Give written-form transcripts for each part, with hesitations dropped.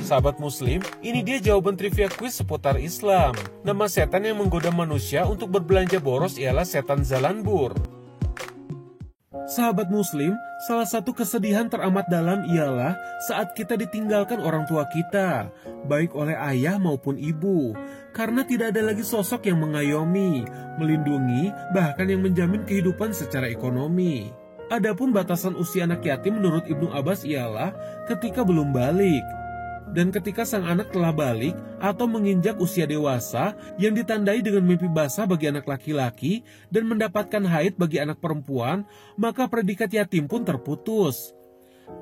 Sahabat Muslim, ini dia jawaban trivia quiz seputar Islam. Nama setan yang menggoda manusia untuk berbelanja boros ialah setan Zalambur. Sahabat Muslim, salah satu kesedihan teramat dalam ialah saat kita ditinggalkan orang tua kita, baik oleh ayah maupun ibu, karena tidak ada lagi sosok yang mengayomi, melindungi, bahkan yang menjamin kehidupan secara ekonomi. Adapun batasan usia anak yatim menurut Ibnu Abbas ialah ketika belum balik. Dan ketika sang anak telah balik atau menginjak usia dewasa yang ditandai dengan mimpi basah bagi anak laki-laki dan mendapatkan haid bagi anak perempuan, maka predikat yatim pun terputus.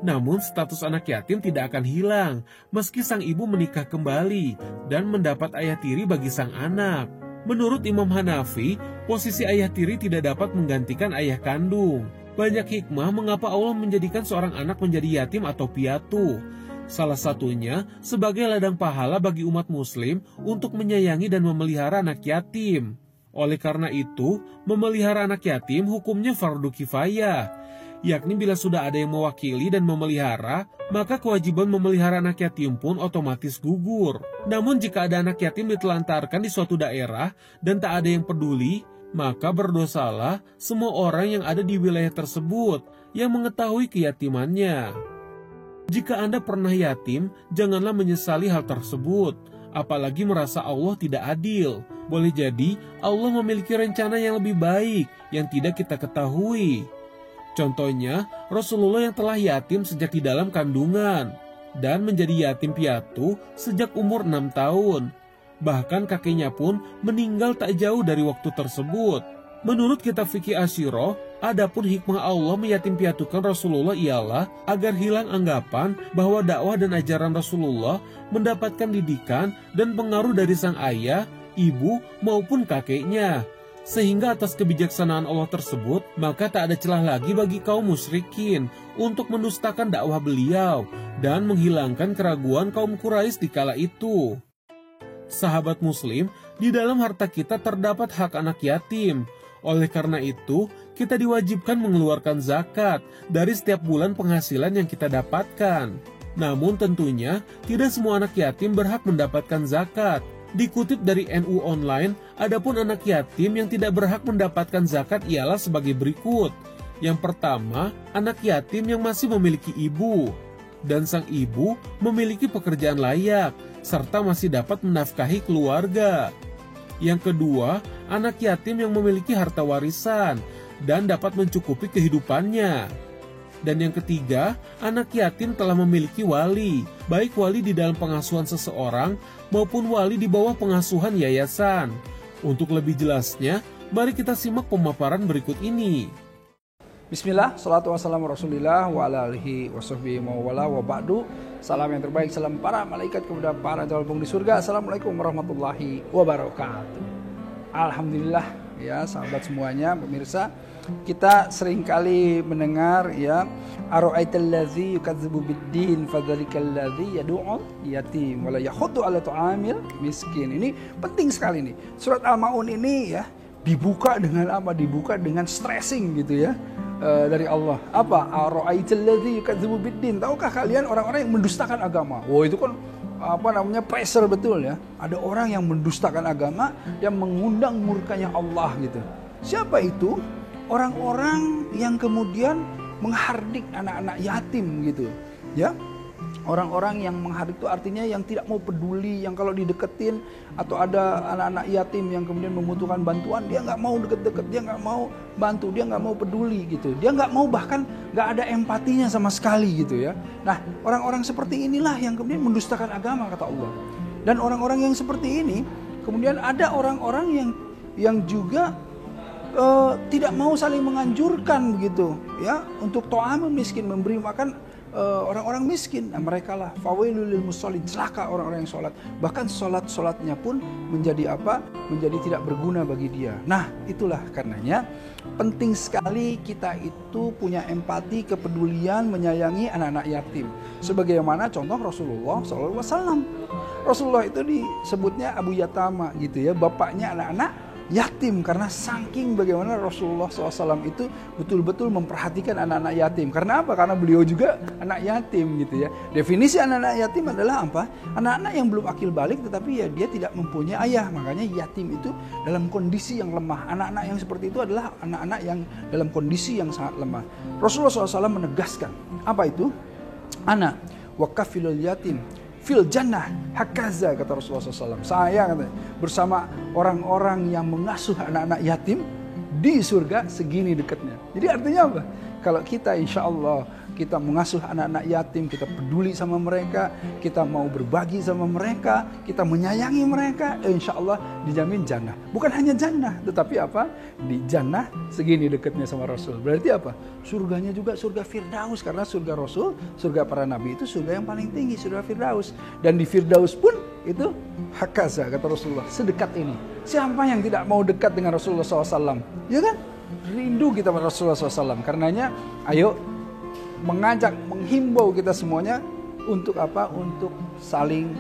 Namun status anak yatim tidak akan hilang meski sang ibu menikah kembali dan mendapat ayah tiri bagi sang anak. Menurut Imam Hanafi, posisi ayah tiri tidak dapat menggantikan ayah kandung. Banyak hikmah mengapa Allah menjadikan seorang anak menjadi yatim atau piatu. Salah satunya sebagai ladang pahala bagi umat muslim untuk menyayangi dan memelihara anak yatim. Oleh karena itu, memelihara anak yatim hukumnya fardu kifayah, yakni bila sudah ada yang mewakili dan memelihara, maka kewajiban memelihara anak yatim pun otomatis gugur. Namun jika ada anak yatim ditelantarkan di suatu daerah dan tak ada yang peduli, maka berdosalah semua orang yang ada di wilayah tersebut yang mengetahui keyatimannya. Jika Anda pernah yatim, janganlah menyesali hal tersebut, apalagi merasa Allah tidak adil. Boleh jadi Allah memiliki rencana yang lebih baik yang tidak kita ketahui. Contohnya, Rasulullah yang telah yatim sejak di dalam kandungan dan menjadi yatim piatu sejak umur 6 tahun. Bahkan kakeknya pun meninggal tak jauh dari waktu tersebut. Menurut kitab fikih Asyirah, adapun hikmah Allah meyatim piatukan Rasulullah ialah agar hilang anggapan bahwa dakwah dan ajaran Rasulullah mendapatkan didikan dan pengaruh dari sang ayah, ibu maupun kakeknya. Sehingga atas kebijaksanaan Allah tersebut, maka tak ada celah lagi bagi kaum musyrikin untuk mendustakan dakwah beliau dan menghilangkan keraguan kaum Quraisy di kala itu. Sahabat Muslim, di dalam harta kita terdapat hak anak yatim. Oleh karena itu, kita diwajibkan mengeluarkan zakat dari setiap bulan penghasilan yang kita dapatkan. Namun tentunya, tidak semua anak yatim berhak mendapatkan zakat. Dikutip dari NU Online, adapun anak yatim yang tidak berhak mendapatkan zakat ialah sebagai berikut. Yang pertama, anak yatim yang masih memiliki ibu, dan sang ibu memiliki pekerjaan layak, serta masih dapat menafkahi keluarga. Yang kedua, anak yatim yang memiliki harta warisan dan dapat mencukupi kehidupannya. Dan yang ketiga, anak yatim telah memiliki wali, baik wali di dalam pengasuhan seseorang maupun wali di bawah pengasuhan yayasan. Untuk lebih jelasnya, mari kita simak pemaparan berikut ini. Bismillah, salatu wassalamu rasulillah wa ala alihi wa sahbihi mawala wa ba'du. Salam yang terbaik, salam para malaikat kepada para jalbung di surga. Assalamualaikum warahmatullahi wabarakatuh. Alhamdulillah ya sahabat semuanya, pemirsa, kita seringkali mendengar ya, ara'aital ladzi yukadzibu biddin fadzalikal ladzi yad'ul yatim wa la yahuddu 'ala ta'amil miskin. Ini penting sekali nih. Surat Al-Maun ini ya dibuka dengan apa? Dibuka dengan stressing gitu ya. Dari Allah. Apa? Ara'aital ladzi yukadzibu biddin. Tahukah kalian orang-orang yang mendustakan agama? Wah, itu kan apa namanya, pressure betul ya. Ada orang yang mendustakan agama, yang mengundang murkanya Allah gitu. Siapa itu? Orang-orang yang kemudian menghardik anak-anak yatim gitu. Ya. Orang-orang yang menghardik itu artinya yang tidak mau peduli, yang kalau dideketin atau ada anak-anak yatim yang kemudian membutuhkan bantuan, dia nggak mau deket-deket, dia nggak mau bantu, dia nggak mau peduli gitu. Dia nggak mau, bahkan nggak ada empatinya sama sekali gitu ya. Nah, orang-orang seperti inilah yang kemudian mendustakan agama kata Allah. Dan orang-orang yang seperti ini, kemudian ada orang-orang yang juga tidak mau saling menganjurkan begitu ya untuk ta'amul miskin, memberi makan orang-orang miskin. Nah, mereka lah fawailul lil musallin, celaka orang-orang yang sholat. Bahkan sholatnya pun menjadi apa? Menjadi tidak berguna bagi dia. Nah, itulah karenanya penting sekali kita itu punya empati, kepedulian, menyayangi anak-anak yatim. Sebagaimana contoh Rasulullah SAW. Rasulullah itu disebutnya Abu Yatama gitu ya, bapaknya anak-anak yatim, karena saking bagaimana Rasulullah SAW itu betul-betul memperhatikan anak-anak yatim. Karena apa? Karena beliau juga anak yatim gitu ya. Definisi anak-anak yatim adalah apa? Anak-anak yang belum akil balik tetapi ya dia tidak mempunyai ayah. Makanya yatim itu dalam kondisi yang lemah. Anak-anak yang seperti itu adalah anak-anak yang dalam kondisi yang sangat lemah. Rasulullah SAW menegaskan, apa itu? Anak wa kafilul yatim fil jannah hakaza, kata Rasulullah SAW. Saya kata, bersama orang-orang yang mengasuh anak-anak yatim di surga segini dekatnya. Jadi artinya apa? Kalau kita insya Allah kita mengasuh anak-anak yatim, kita peduli sama mereka, kita mau berbagi sama mereka, kita menyayangi mereka, insya Allah dijamin jannah. Bukan hanya jannah, tetapi apa? Di jannah segini dekatnya sama Rasul. Berarti apa? Surganya juga surga Firdaus, karena surga Rasul, surga para nabi itu surga yang paling tinggi, surga Firdaus. Dan di Firdaus pun itu hakaza, kata Rasulullah, sedekat ini. Siapa yang tidak mau dekat dengan Rasulullah SAW? Ya kan? Rindu kita pada Rasulullah SAW. Karenanya, ayo mengajak, menghimbau kita semuanya untuk apa? Untuk saling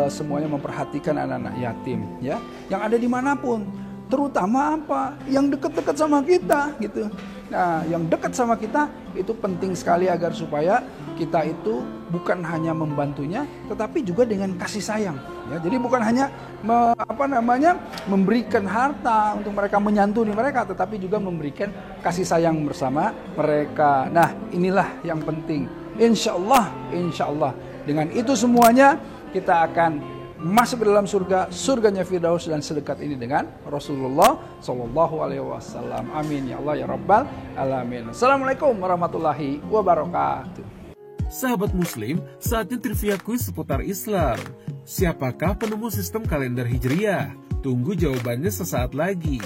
semuanya memperhatikan anak-anak yatim, ya, yang ada dimanapun, terutama apa? Yang dekat-dekat sama kita, gitu. Nah, yang dekat sama kita itu penting sekali agar supaya kita itu bukan hanya membantunya, tetapi juga dengan kasih sayang. Ya, jadi bukan hanya memberikan harta untuk mereka, menyantuni mereka, tetapi juga memberikan kasih sayang bersama mereka. Nah, inilah yang penting. Insya Allah, dengan itu semuanya kita akan masuk ke dalam surga, surganya Firdaus, dan sedekat ini dengan Rasulullah Sallallahu Alaihi Wasallam. Amin ya Allah ya Rabbal Alamin. Assalamualaikum warahmatullahi wabarakatuh. Sahabat Muslim, saatnya trivia kuis seputar Islam. Siapakah penemu sistem kalender Hijriah? Tunggu jawabannya sesaat lagi.